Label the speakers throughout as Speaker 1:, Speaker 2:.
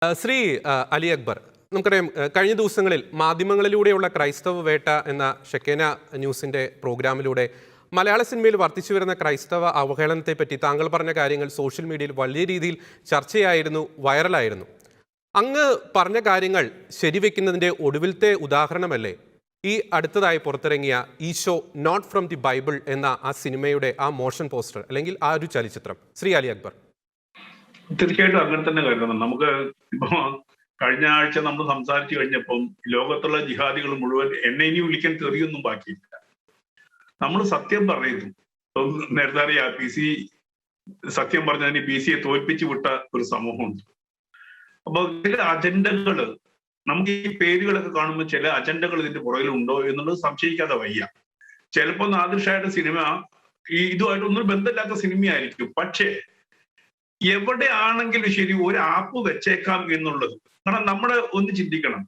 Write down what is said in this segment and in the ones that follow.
Speaker 1: ശ്രീ അലി അക്ബർ, നമുക്കറിയാം കഴിഞ്ഞ ദിവസങ്ങളിൽ മാധ്യമങ്ങളിലൂടെയുള്ള ക്രൈസ്തവ വേട്ട എന്ന ഷെക്കേന ന്യൂസിൻ്റെ പ്രോഗ്രാമിലൂടെ മലയാള സിനിമയിൽ വർദ്ധിച്ചു വരുന്ന ക്രൈസ്തവ അവഹേളനത്തെപ്പറ്റി താങ്കൾ പറഞ്ഞ കാര്യങ്ങൾ സോഷ്യൽ മീഡിയയിൽ വലിയ രീതിയിൽ ചർച്ചയായിരുന്നു, വൈറലായിരുന്നു. അങ്ങ് പറഞ്ഞ കാര്യങ്ങൾ ശരിവെക്കുന്നതിൻ്റെ ഒടുവിലത്തെ ഉദാഹരണമല്ലേ ഈ അടുത്തതായി പുറത്തിറങ്ങിയ Eesho not from the Bible എന്ന ആ സിനിമയുടെ ആ മോഷൻ പോസ്റ്റർ അല്ലെങ്കിൽ ആ ഒരു ചലച്ചിത്രം? ശ്രീ അലി അക്ബർ.
Speaker 2: തീർച്ചയായിട്ടും അങ്ങനെ തന്നെ കരുതണം. നമുക്ക് ഇപ്പൊ കഴിഞ്ഞ ആഴ്ച നമ്മൾ സംസാരിച്ചു കഴിഞ്ഞപ്പം ലോകത്തുള്ള ജിഹാദികൾ മുഴുവൻ എന്നെ ഇനി വിളിക്കാൻ തെറിയൊന്നും ബാക്കിയില്ല. നമ്മൾ സത്യം പറയുന്നു. നേരത്തെ അറിയാം, സത്യം പറഞ്ഞതിന് PC യെ തോൽപ്പിച്ചു വിട്ട ഒരു സമൂഹമുണ്ട്. അപ്പൊ ചില അജണ്ടകള്, നമുക്ക് ഈ പേരുകളൊക്കെ കാണുമ്പോൾ ചില അജണ്ടകൾ ഇതിന്റെ പുറകിലുണ്ടോ എന്നുള്ളത് സംശയിക്കാതെ വയ്യ. ചിലപ്പോ നാദിർ ഷായുടെ സിനിമ ഇതുമായിട്ടൊന്നും ബന്ധമില്ലാത്ത സിനിമയായിരിക്കും. പക്ഷേ എവിടെയാണെങ്കിലും ശരി ഒരു ആപ്പ് വെച്ചേക്കാം എന്നുള്ളത്. കാരണം നമ്മൾ ഒന്ന് ചിന്തിക്കണം,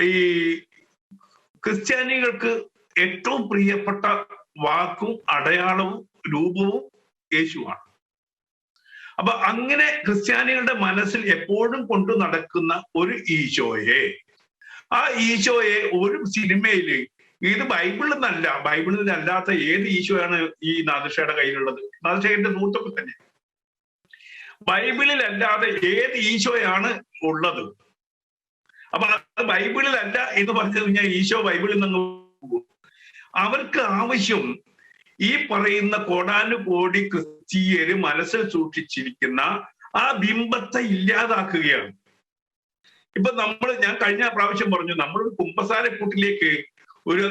Speaker 2: ഈ ക്രിസ്ത്യാനികൾക്ക് ഏറ്റവും പ്രിയപ്പെട്ട വാക്കും അടയാളവും രൂപവും യേശുവാണ്. അപ്പൊ അങ്ങനെ ക്രിസ്ത്യാനികളുടെ മനസ്സിൽ എപ്പോഴും കൊണ്ടു നടക്കുന്ന ഒരു ഈശോയെ, ആ ഈശോയെ ഒരു സിനിമയില് ഇത് ബൈബിളിൽ നിന്നല്ലാത്ത ഏത് ഈശോയാണ് ഈ നാദിർഷയുടെ കയ്യിലുള്ളത്? നാദിർഷയുടെ സുഹൃത്തൊക്കെ തന്നെ. ബൈബിളിൽ അല്ലാതെ ഏത് ഈശോയാണ് ഉള്ളത്? അപ്പൊ അത് ബൈബിളിലല്ല എന്ന് പറഞ്ഞു കഴിഞ്ഞാൽ ഈശോ ബൈബിളിൽ നിന്ന് പോകും. അവർക്ക് ആവശ്യം ഈ പറയുന്ന കോടാനുകോടി ക്രിസ്തീയര് മനസ്സിൽ സൂക്ഷിച്ചിരിക്കുന്ന ആ ബിംബത്തെ ഇല്ലാതാക്കുകയാണ്. ഇപ്പൊ ഞാൻ കഴിഞ്ഞ പ്രാവശ്യം പറഞ്ഞു, നമ്മളൊരു കുമ്പസാരക്കൂട്ടിലേക്ക് ഒരു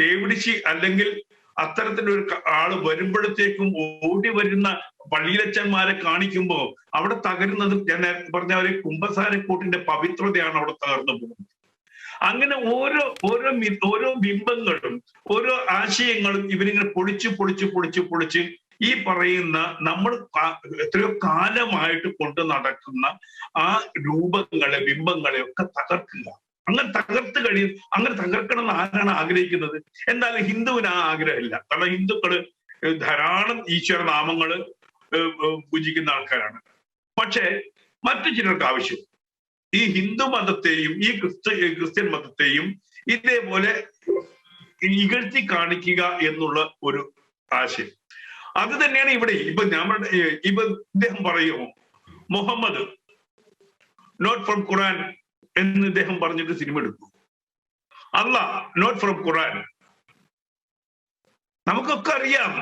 Speaker 2: തേവിടിച്ചി അല്ലെങ്കിൽ അത്തരത്തിലൊരു ആള് വരുമ്പോഴത്തേക്കും ഓടി വരുന്ന പള്ളിയിലച്ചന്മാരെ കാണിക്കുമ്പോൾ അവിടെ തകരുന്നത്, ഞാൻ പറഞ്ഞ ഒരു കുമ്പസാരക്കൂട്ടിന്റെ പവിത്രതയാണ് അവിടെ തകർന്നു പോകുന്നത്. അങ്ങനെ ഓരോ ബിംബങ്ങളും ഓരോ ആശയങ്ങളും ഇവരിങ്ങനെ പൊളിച്ച് ഈ പറയുന്ന നമ്മൾ എത്രയോ കാലമായിട്ട് കൊണ്ട് നടക്കുന്ന ആ രൂപങ്ങളെ, ബിംബങ്ങളെ ഒക്കെ തകർക്കുക. അങ്ങനെ തകർക്കണം എന്ന് ആരാണ് ആഗ്രഹിക്കുന്നത്? എന്തായാലും ഹിന്ദുവിന് ആ ആഗ്രഹമില്ല. കാരണം ഹിന്ദുക്കള് ധാരാളം ഈശ്വര നാമങ്ങള് പൂജിക്കുന്ന ആൾക്കാരാണ്. പക്ഷെ മറ്റു ചിലർക്ക് ആവശ്യം ഈ ഹിന്ദു മതത്തെയും ഈ ക്രിസ്ത്യൻ മതത്തെയും ഇതേപോലെ ഇകഴ്ത്തി കാണിക്കുക എന്നുള്ള ഒരു ആശയം. അത് തന്നെയാണ് ഇവിടെ. ഇപ്പൊ ഇദ്ദേഹം പറയുമോ മുഹമ്മദ് നോട്ട് ഫ്രം ഖുറാൻ എന്ന് ഇദ്ദേഹം പറഞ്ഞിട്ട് സിനിമ എടുക്കും. അല്ലാഹ് നോട്ട് ഫ്രം ഖുറാൻ. നമുക്കൊക്കെ അറിയാം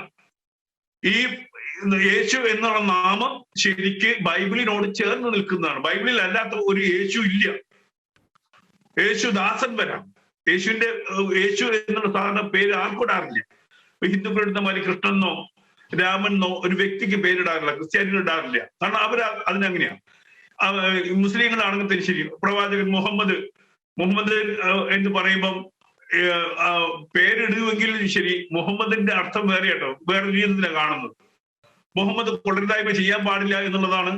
Speaker 2: ഈ യേശു എന്നുള്ള നാമം ശരിക്ക് ബൈബിളിനോട് ചേർന്ന് നിൽക്കുന്നതാണ്. ബൈബിളിൽ അല്ലാത്ത ഒരു യേശു ഇല്ല. യേശുദാസൻ വരാം. യേശു എന്നുള്ള സാധാരണ പേര് ആർക്കിടാറില്ല. ഹിന്ദുക്കളുടെ മാതിരി കൃഷ്ണനോ രാമനോ ഒരു വ്യക്തിക്ക് പേരിടാറില്ല, ക്രിസ്ത്യാനികൾ ഇടാറില്ല. കാരണം അവർ അതിനങ്ങനെയാണ്. മുസ്ലിങ്ങളാണെങ്കിൽ ശരി, പ്രവാചകൻ മുഹമ്മദ് എന്ന് പറയുമ്പം പേരിടുമെങ്കിൽ ശരി, മുഹമ്മദിന്റെ അർത്ഥം വേറെ കേട്ടോ, വേറെ രീതിയിലാണ് കാണുന്നത്. മുഹമ്മദ് കൊള്ളരുതായ്മ ചെയ്യാൻ പാടില്ല എന്നുള്ളതാണ്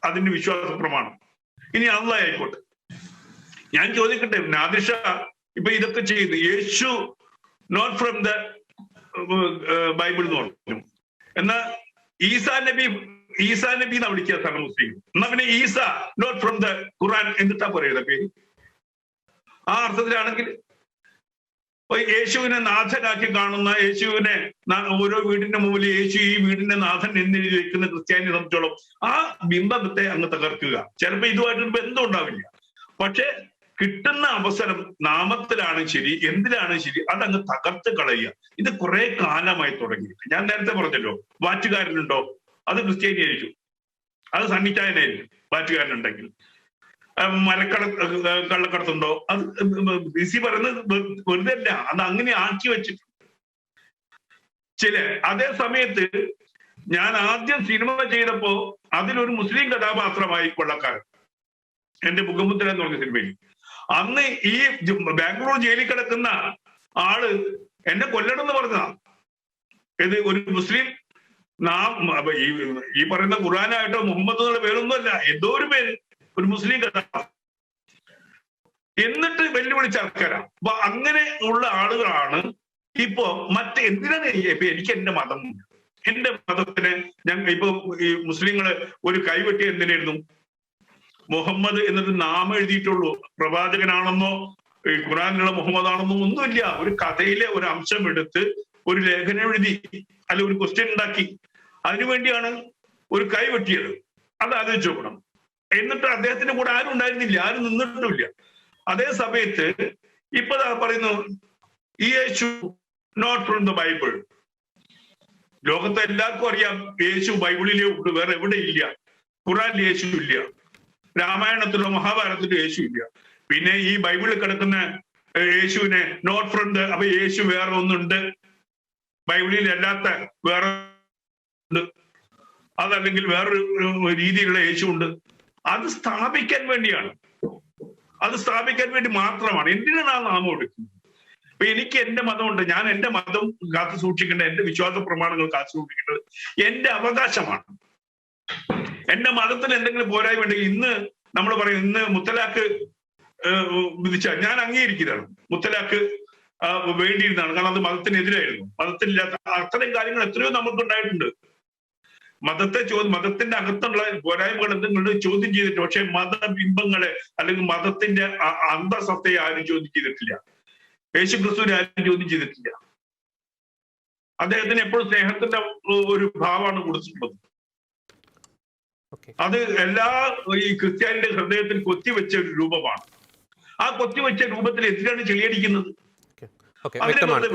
Speaker 2: അതിന്റെ വിശ്വാസ പ്രമാണം. ഇനി അല്ലാഹ് ആയിക്കോട്ടെ, ഞാൻ ചോദിക്കട്ടെ, നാദിർ ഷാ ഇപ്പൊ ഇതൊക്കെ ചെയ്ത് യേശു നോട്ട് ഫ്രം ദ ബൈബിൾ എന്ന് പറഞ്ഞു. എന്നാ ഈസാ നബി എന്നാ വിളിക്കുക സാധാരണ മുസ്ലിം. എന്നാ പിന്നെ Isa not from the Quran എന്നിട്ടാ പറയുന്നത് പേര്. ആ അർത്ഥത്തിലാണെങ്കിൽ യേശുവിനെ നാഥനാക്കി കാണുന്ന, യേശുവിനെ ഓരോ വീടിന്റെ മുമ്പിൽ യേശു ഈ വീടിന്റെ നാഥൻ എന്നെഴുതി വെക്കുന്ന ക്രിസ്ത്യാനിയെ സംബന്ധിച്ചോളം ആ ബിംബത്തെ അങ്ങ് തകർക്കുക. ചിലപ്പോ ഇതുമായിട്ടൊരു ബന്ധം ഉണ്ടാവില്ല. പക്ഷെ കിട്ടുന്ന അവസരം നാമത്തിലാണ് ശരി, എന്തിനാണ് ശരി, അതങ്ങ് തകർത്ത് കളയുക. ഇത് കുറെ കാലമായി തുടങ്ങി. ഞാൻ നേരത്തെ പറഞ്ഞല്ലോ, വാറ്റുകാരനുണ്ടോ? അത് ക്രിസ്ത്യാനിയായിരിക്കും, അത് സണ്ണിച്ചായനായിരിക്കും വാറ്റുകാരനുണ്ടെങ്കിൽ. കള്ളക്കടത്തുണ്ടോ? അത് ബിസി പറയുന്നത് വെറുതെ അല്ല, അത് അങ്ങനെ ആക്കി വെച്ചിട്ടുണ്ട് അതേ സമയത്ത് ഞാൻ ആദ്യം സിനിമ ചെയ്തപ്പോ അതിലൊരു മുസ്ലിം കഥാപാത്രമായി കൊള്ളക്കാരൻ, എന്റെ മുഖമുദ്ര എന്ന് പറഞ്ഞ സിനിമയിൽ. അന്ന് ഈ ബാംഗ്ലൂർ ജയിലിൽ കിടക്കുന്ന ആള് എന്നെ കൊല്ലണം എന്ന് പറഞ്ഞതാ. ഇത് ഒരു മുസ്ലിം ഈ പറയുന്ന ഖുർആനായിട്ടോ മുഹമ്മദ് എന്നുള്ള പേരൊന്നുമല്ല, എന്തോ ഒരു പേര്, ഒരു മുസ്ലിം കഥാപാത്രം. എന്നിട്ട് വെല്ലുവിളിച്ച ആൾക്കാരാണ്. അപ്പൊ അങ്ങനെ ഉള്ള ആളുകളാണ് ഇപ്പോ എന്തിനാണ് ഇപ്പൊ എനിക്ക് എന്റെ മതം എന്റെ മതത്തിന് ഇപ്പൊ ഈ മുസ്ലിങ്ങള് ഒരു കൈവെട്ടി എന്തിനായിരുന്നു? മുഹമ്മദ് എന്നിട്ട് നാമം എഴുതിയിട്ടുള്ളൂ. പ്രവാചകനാണെന്നോ ഈ ഖുറാനിലുള്ള മുഹമ്മദ് ആണെന്നോ ഒന്നുമില്ല. ഒരു കഥയിലെ ഒരു അംശം എടുത്ത് ഒരു ലേഖനം എഴുതി, അല്ല ഒരു ക്വസ്റ്റ്യൻ ഉണ്ടാക്കി. അതിനുവേണ്ടിയാണ് ഒരു കൈ വെട്ടിയത്. അത് ആലോചിച്ച് നോക്കണം. എന്നിട്ട് അദ്ദേഹത്തിന്റെ കൂടെ ആരും ഉണ്ടായിരുന്നില്ല, ആരും നിന്നിട്ടുമില്ല. അതേ സമയത്ത് ഇപ്പൊ പറയുന്നു ഈ യേശു നോട്ട് ഫ്രം ദ ബൈബിൾ. ലോകത്തെ എല്ലാവർക്കും അറിയാം യേശു ബൈബിളിലേ ഉണ്ട്, വേറെ എവിടെ ഇല്ല. ഖുറാനിൽ യേശു ഇല്ല, രാമായണത്തിലോ മഹാഭാരതത്തിലോ യേശു ഇല്ല. പിന്നെ ഈ ബൈബിളിൽ കിടക്കുന്ന യേശുവിനെ നോട്ട് ഫ്രം ദ, അപ്പൊ യേശു വേറെ ഒന്നുണ്ട്, ബൈബിളിൽ അല്ലാത്ത വേറെ ഉണ്ട്, അതല്ലെങ്കിൽ വേറൊരു രീതിയിലുള്ള യേശു ഉണ്ട്. അത് സ്ഥാപിക്കാൻ വേണ്ടിയാണ്, അത് സ്ഥാപിക്കാൻ വേണ്ടി മാത്രമാണ്. എന്തിനാണ് ആ നാമം എടുക്കുന്നത്? അപ്പൊ എനിക്ക് എന്റെ മതമുണ്ട്, ഞാൻ എന്റെ മതം കാത്തു സൂക്ഷിക്കേണ്ടത്, എന്റെ വിശ്വാസ പ്രമാണങ്ങൾ കാത്തു സൂക്ഷിക്കേണ്ടത് എന്റെ അവകാശമാണ്. എന്റെ മതത്തിന് എന്തെങ്കിലും പോരായ്മ ഉണ്ടെങ്കിൽ ഇന്ന് നമ്മൾ പറയും ഇന്ന് മുത്തലാഖ് വിധിച്ചാൽ ഞാൻ അംഗീകരിക്കുന്നതാണ്. മുത്തലാഖ് വേണ്ടിയിരുന്നതാണ്, കാരണം അത് മതത്തിനെതിരായിരുന്നു. മതത്തിനില്ലാത്ത അത്തരം കാര്യങ്ങൾ എത്രയോ നമുക്കുണ്ടായിട്ടുണ്ട്. മതത്തിന്റെ അകത്തുള്ള പോരായ്മകൾ എന്തെങ്കിലും ചോദ്യം ചെയ്തിട്ട്, പക്ഷെ മതബിംബങ്ങളെ അല്ലെങ്കിൽ മതത്തിന്റെ അന്തസത്തയെ ആരും ചോദ്യം ചെയ്തിട്ടില്ല. യേശു ക്രിസ്തുവിനെ ആരും ചോദ്യം ചെയ്തിട്ടില്ല. അദ്ദേഹത്തിന് എപ്പോഴും സ്നേഹത്തിന്റെ ഒരു ഭാവമാണ് കൊടുത്തിട്ടുള്ളത്. അത് എല്ലാ ഈ ക്രിസ്ത്യാനിയുടെ ഹൃദയത്തിൽ കൊത്തിവെച്ച ഒരു രൂപമാണ്. ആ കൊത്തിവെച്ച രൂപത്തിൽ എന്തിനാണ് ചെളിയടിക്കുന്നത്?
Speaker 1: വ്യക്തമാണ്.